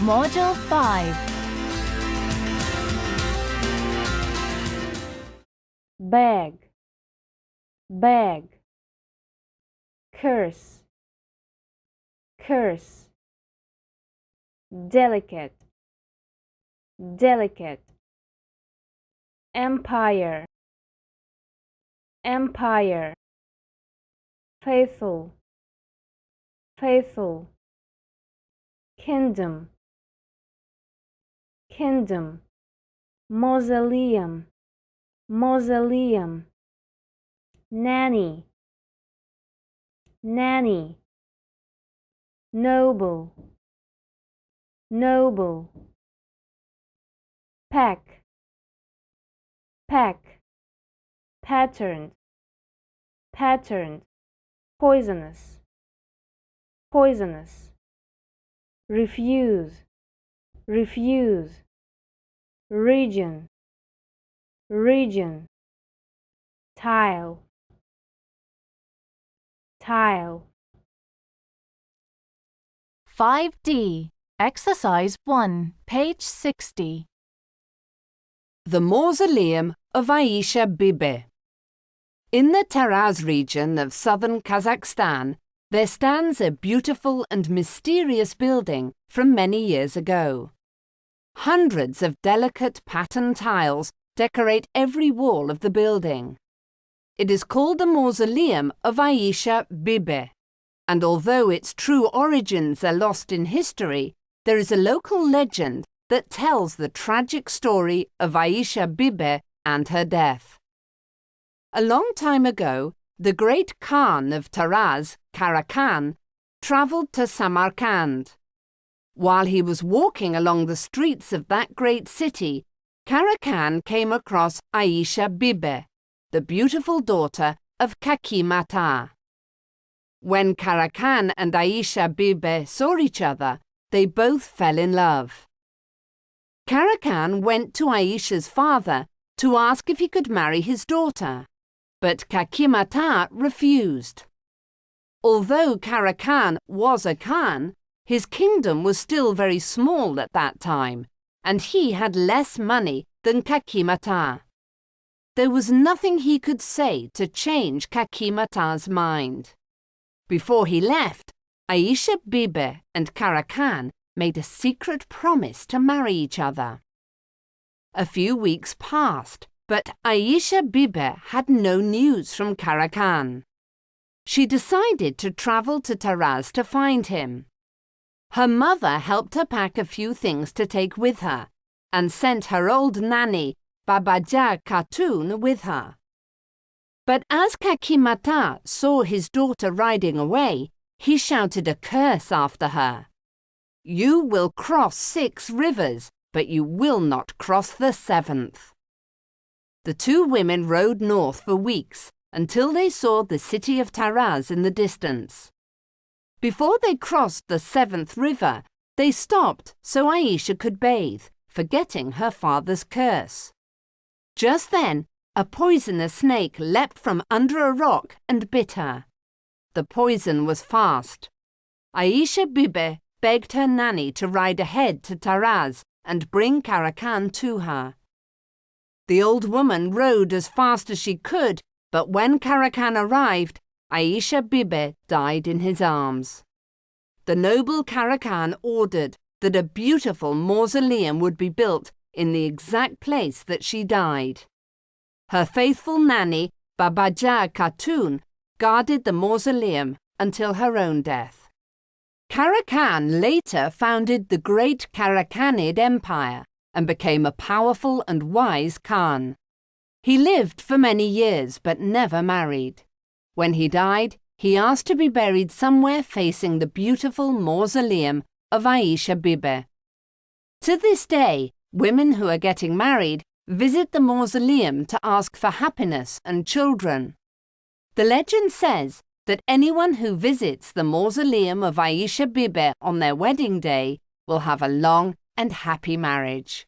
Module 5. Beg, beg. Curse, curse. Delicate, delicate. Empire, empire. Faithful, faithful. Kindom, kindom. Mausoleum, mausoleum. Nanny, nanny. Noble, noble. Pack, pack. Patterned, patterned. Poisonous, poisonous. Refuse, refuse. Region, region. Tile, tile. 5D. Exercise 1, page 60. The Mausoleum of Aisha Bibi. In the Taraz region of southern Kazakhstan, there stands a beautiful and mysterious building from many years ago. Hundreds of delicate pattern tiles decorate every wall of the building. It is called the Mausoleum of Aisha Bibi, and although its true origins are lost in history, there is a local legend that tells the tragic story of Aisha Bibi and her death. A long time ago, the great Khan of Taraz, Karakan, travelled to Samarkand. While he was walking along the streets of that great city, Karakan came across Aisha Bibi, the beautiful daughter of Kakimata. When Karakan and Aisha Bibi saw each other, they both fell in love. Karakan went to Aisha's father to ask if he could marry his daughter, but Kakimata refused. Although Karakan was a Khan, his kingdom was still very small at that time, and he had less money than Kakimata. There was nothing he could say to change Kakimata's mind. Before he left, Aisha Bibi and Karakan made a secret promise to marry each other. A few weeks passed, but Aisha Bibi had no news from Karakan. She decided to travel to Taraz to find him. Her mother helped her pack a few things to take with her, and sent her old nanny, Babaja Khatun, with her. But as Kakimata saw his daughter riding away, he shouted a curse after her. "You will cross 6 rivers, but you will not cross the 7th. The two women rode north for weeks until they saw the city of Taraz in the distance. Before they crossed the 7th river, they stopped so Aisha could bathe, forgetting her father's curse. Just then, a poisonous snake leapt from under a rock and bit her. The poison was fast. Aisha Bibi begged her nanny to ride ahead to Taraz and bring Karakan to her. The old woman rode as fast as she could, but when Karakan arrived, Aisha Bibi died in his arms. The noble Karakan ordered that a beautiful mausoleum would be built in the exact place that she died. Her faithful nanny, Babaja Khatun, guarded the mausoleum until her own death. Karakan later founded the great Karakanid Empire and became a powerful and wise Khan. He lived for many years but never married. When he died, he asked to be buried somewhere facing the beautiful mausoleum of Aisha Bibi. To this day, women who are getting married visit the mausoleum to ask for happiness and children. The legend says that anyone who visits the mausoleum of Aisha Bibi on their wedding day will have a long and happy marriage.